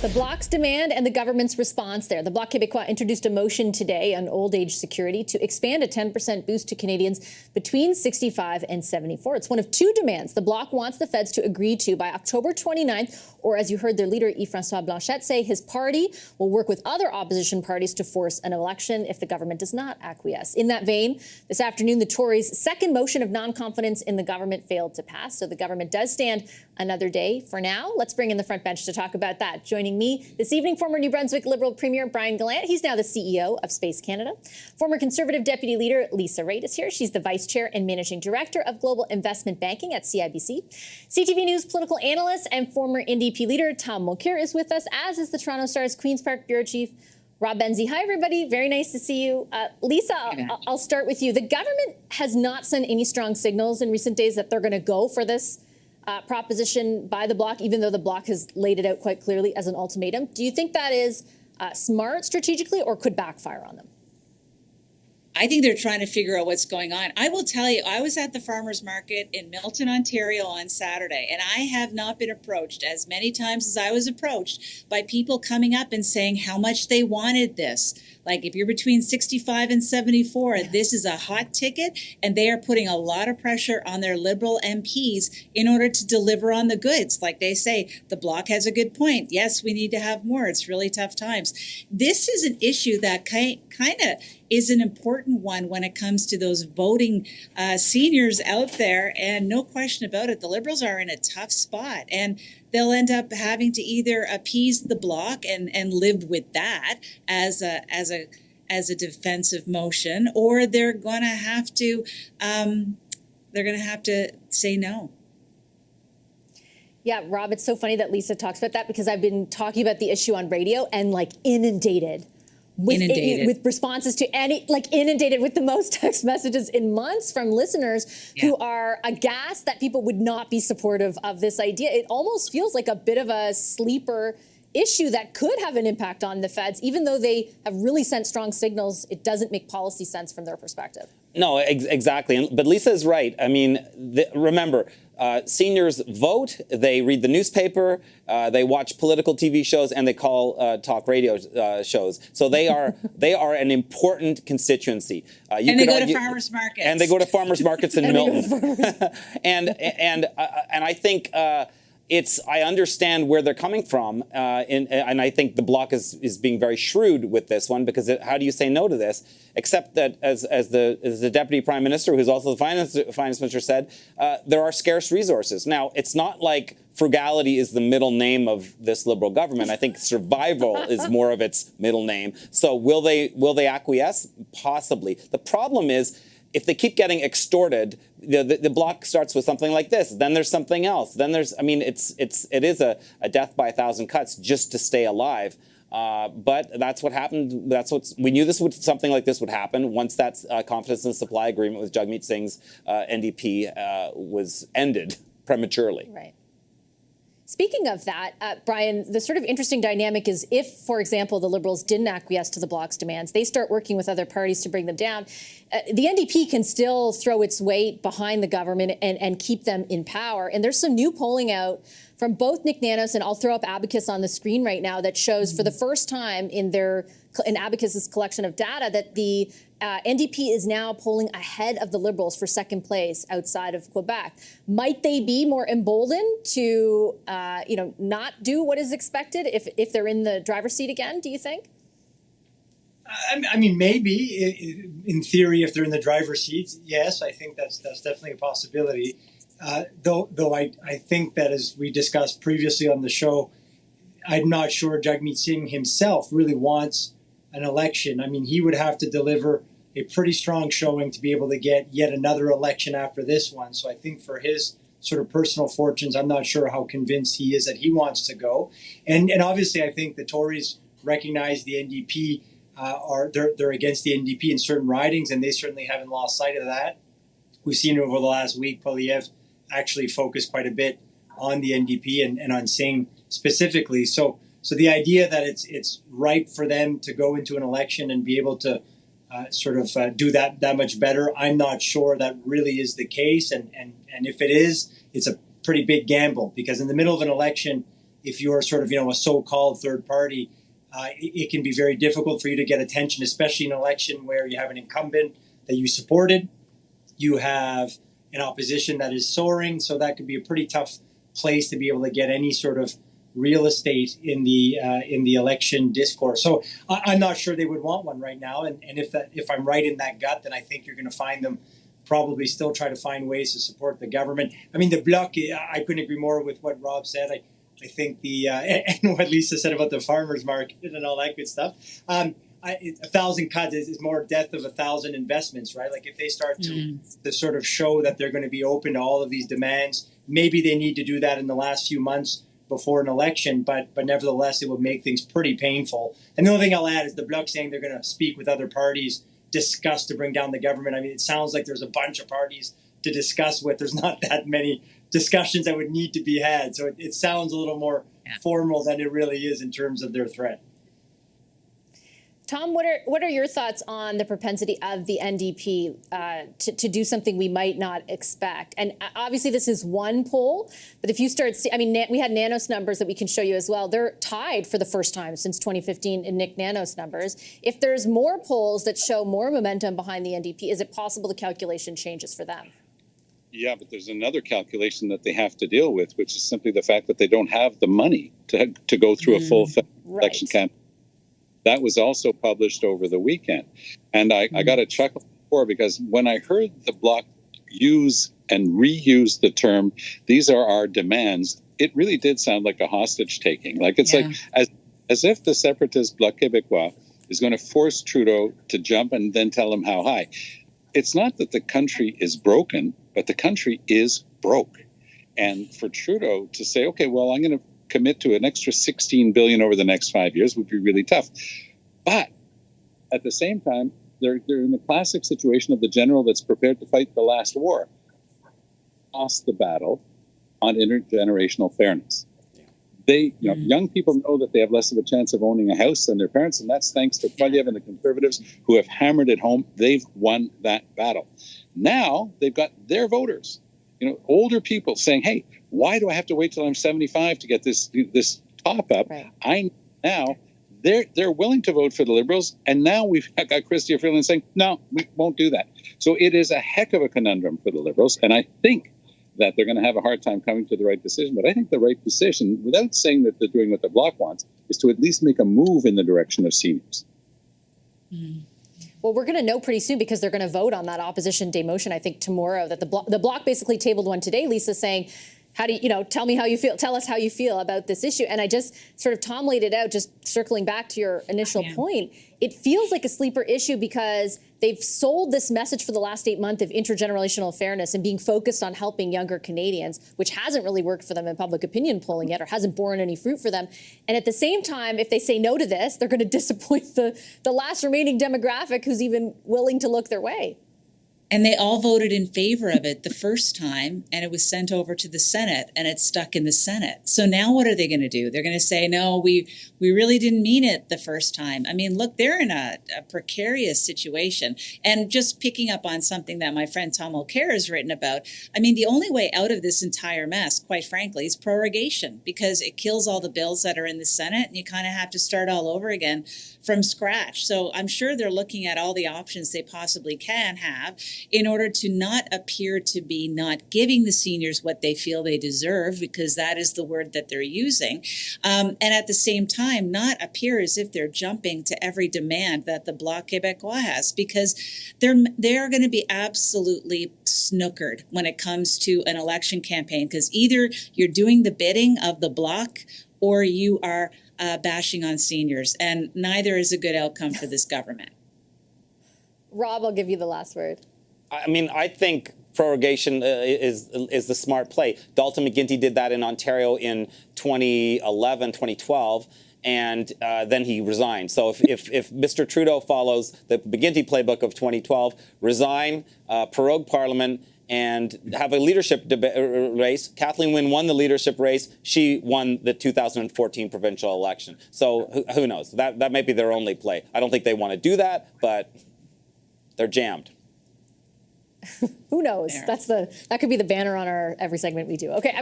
The Bloc's demand and the government's response there. The Bloc Quebecois introduced a motion today on old age security to expand a 10% boost to Canadians between 65 and 74. It's one of two demands the Bloc wants the feds to agree to by October 29th, or as you heard their leader, Yves-François Blanchet, say his party will work with other opposition parties to force an election if the government does not acquiesce. In that vein, this afternoon, the Tories' second motion of non-confidence in the government failed to pass, so the government does stand another day for now. Let's bring in the front bench to talk about that. Joining me this evening, former New Brunswick Liberal Premier Brian Gallant. He's now the CEO of Space Canada. Former Conservative Deputy Leader Lisa Raitt is here. She's the Vice Chair and Managing Director of Global Investment Banking at CIBC. CTV News political analyst and former NDP leader Tom Mulcair is with us, as is the Toronto Star's Queen's Park Bureau Chief Rob Benzie. Hi, everybody. Very nice to see you. Lisa, I'll start with you. The government has not sent any strong signals in recent days that they're going to go for this proposition by the Bloc, even though the Bloc has laid it out quite clearly as an ultimatum. Do you think that is smart strategically or could backfire on them? I think they're trying to figure out what's going on. I will tell you, I was at the farmers market in Milton, Ontario on Saturday, and I have not been approached as many times as I was approached by people coming up and saying how much they wanted this. Like, if you're between 65 and 74, this is a hot ticket, and they are putting a lot of pressure on their Liberal MPs in order to deliver on the goods. Like they say, the Bloc has a good point. Yes, we need to have more. It's really tough times. This is an issue that kind of is an important one when it comes to those voting seniors out there. And no question about it, the Liberals are in a tough spot. And they'll end up having to either appease the Bloc and live with that as a defensive motion, or they're going to have to say no. Yeah, Rob, it's so funny that Lisa talks about that, because I've been talking about the issue on radio and inundated with responses to inundated with the most text messages in months from listeners who are aghast that people would not be supportive of this idea. It almost feels like a bit of a sleeper issue that could have an impact on the feds, even though they have really sent strong signals. It doesn't make policy sense from their perspective. No, exactly. But Lisa is right. I mean, remember, seniors vote, they read the newspaper, they watch political TV shows, and they call talk radio shows. So they are an important constituency. And they go to farmers markets. And they go to farmers markets in Milton. and I think I understand where they're coming from, and I think the Bloc is being very shrewd with this one, because how do you say no to this? Except that, as the Deputy Prime Minister, who's also the Finance Minister, said, there are scarce resources. Now, it's not like frugality is the middle name of this Liberal government. I think survival is more of its middle name. So will they acquiesce? Possibly. The problem is, if they keep getting extorted, the Bloc starts with something like this. Then there's something else. Then there's, I mean, it is a death by a thousand cuts just to stay alive. But that's what happened. We knew something like this would happen once that confidence and supply agreement with Jagmeet Singh's NDP was ended prematurely. Right. Speaking of that, Brian, the sort of interesting dynamic is if, for example, the Liberals didn't acquiesce to the Bloc's demands, they start working with other parties to bring them down. The NDP can still throw its weight behind the government and keep them in power. And there's some new polling out from both Nick Nanos, and I'll throw up Abacus on the screen right now, that shows for the first time in Abacus's collection of data that the NDP is now polling ahead of the Liberals for second place outside of Quebec. Might they be more emboldened to, not do what is expected if they're in the driver's seat again, do you think? I mean, maybe in theory, if they're in the driver's seat, yes, I think that's definitely a possibility. Though I think that, as we discussed previously on the show, I'm not sure Jagmeet Singh himself really wants an election. I mean, he would have to deliver a pretty strong showing to be able to get yet another election after this one. So I think for his sort of personal fortunes, I'm not sure how convinced he is that he wants to go. And obviously, I think the Tories recognize the NDP they're against the NDP in certain ridings, and they certainly haven't lost sight of that. We've seen over the last week, Poilievre actually focused quite a bit on the NDP and on Singh specifically. So the idea that it's right for them to go into an election and be able to do that much better, I'm not sure that really is the case. And if it is, it's a pretty big gamble, because in the middle of an election, if you're sort of, a so-called third party, it can be very difficult for you to get attention, especially in an election where you have an incumbent that you supported, you have an opposition that is soaring, so that could be a pretty tough place to be able to get any sort of real estate in the election discourse. So I'm not sure they would want one right now, and if I'm right in that gut, then I think you're going to find them probably still try to find ways to support the government. I mean, the Bloc, I couldn't agree more with what Rob said. I think and what Lisa said about the farmers market and all that good stuff. 1,000 cuts is more death of 1,000 investments, right? Like if they start to sort of show that they're going to be open to all of these demands, maybe they need to do that in the last few months before an election, but nevertheless, it would make things pretty painful. And the only thing I'll add is the Bloc saying they're going to speak with other parties, discuss to bring down the government. I mean, it sounds like there's a bunch of parties to discuss with. There's not that many discussions that would need to be had. So it sounds a little more formal than it really is in terms of their threat. Tom, what are your thoughts on the propensity of the NDP to do something we might not expect? And obviously this is one poll, but if you start I mean, we had Nanos numbers that we can show you as well. They're tied for the first time since 2015 in Nick Nanos numbers. If there's more polls that show more momentum behind the NDP, is it possible the calculation changes for them? Yeah, but there's another calculation that they have to deal with, which is simply the fact that they don't have the money to go through a full election campaign. That was also published over the weekend. And I got a chuckle before because when I heard the Bloc use and reuse the term, these are our demands, it really did sound like a hostage taking. Like it's like as if the separatist Bloc Quebecois is going to force Trudeau to jump and then tell him how high. It's not that the country is broken, but the country is broke. And for Trudeau to say, okay, well, I'm going to commit to an extra $16 billion over the next 5 years would be really tough. But at the same time, they're in the classic situation of the general that's prepared to fight the last war, lost the battle on intergenerational fairness. They, young people know that they have less of a chance of owning a house than their parents, and that's thanks to Poilievre and the Conservatives who have hammered it home. They've won that battle. Now they've got their voters, older people saying, "Hey, why do I have to wait till I'm 75 to get this top up?" Right. They're willing to vote for the Liberals, and now we've got Chrystia Freeland saying, "No, we won't do that." So it is a heck of a conundrum for the Liberals, and I think that they're going to have a hard time coming to the right decision. But I think the right decision, without saying that they're doing what the Bloc wants, is to at least make a move in the direction of seniors. Well, we're going to know pretty soon because they're going to vote on that opposition day motion, I think, tomorrow. That the Bloc basically tabled one today, Lisa, saying, how do you, tell me how you feel, tell us how you feel about this issue. And I just sort of, Tom laid it out, just circling back to your initial point. It feels like a sleeper issue because they've sold this message for the last 8 months of intergenerational fairness and being focused on helping younger Canadians, which hasn't really worked for them in public opinion polling yet or hasn't borne any fruit for them. And at the same time, if they say no to this, they're going to disappoint the last remaining demographic who's even willing to look their way. And they all voted in favor of it the first time, and it was sent over to the Senate, and it's stuck in the Senate. So now what are they going to do? They're going to say, no, we really didn't mean it the first time. I mean, look, they're in a precarious situation. And just picking up on something that my friend Tom O'Kerr has written about, I mean, the only way out of this entire mess, quite frankly, is prorogation, because it kills all the bills that are in the Senate, and you kind of have to start all over again from scratch. So I'm sure they're looking at all the options they possibly can have in order to not appear to be not giving the seniors what they feel they deserve, because that is the word that they're using. And at the same time, not appear as if they're jumping to every demand that the Bloc Quebecois has, because they're going to be absolutely snookered when it comes to an election campaign, because either you're doing the bidding of the Bloc or you are bashing on seniors, and neither is a good outcome for this government. Rob, I'll give you the last word. I mean, I think prorogation is the smart play. Dalton McGuinty did that in Ontario in 2011, 2012, and then he resigned. So if Mr. Trudeau follows the McGuinty playbook of 2012, resign, prorogue Parliament, and have a leadership race. Kathleen Wynne won the leadership race. She won the 2014 provincial election. So who knows? That might be their only play. I don't think they want to do that, but they're jammed. Who knows? That could be the banner on our every segment we do. Okay.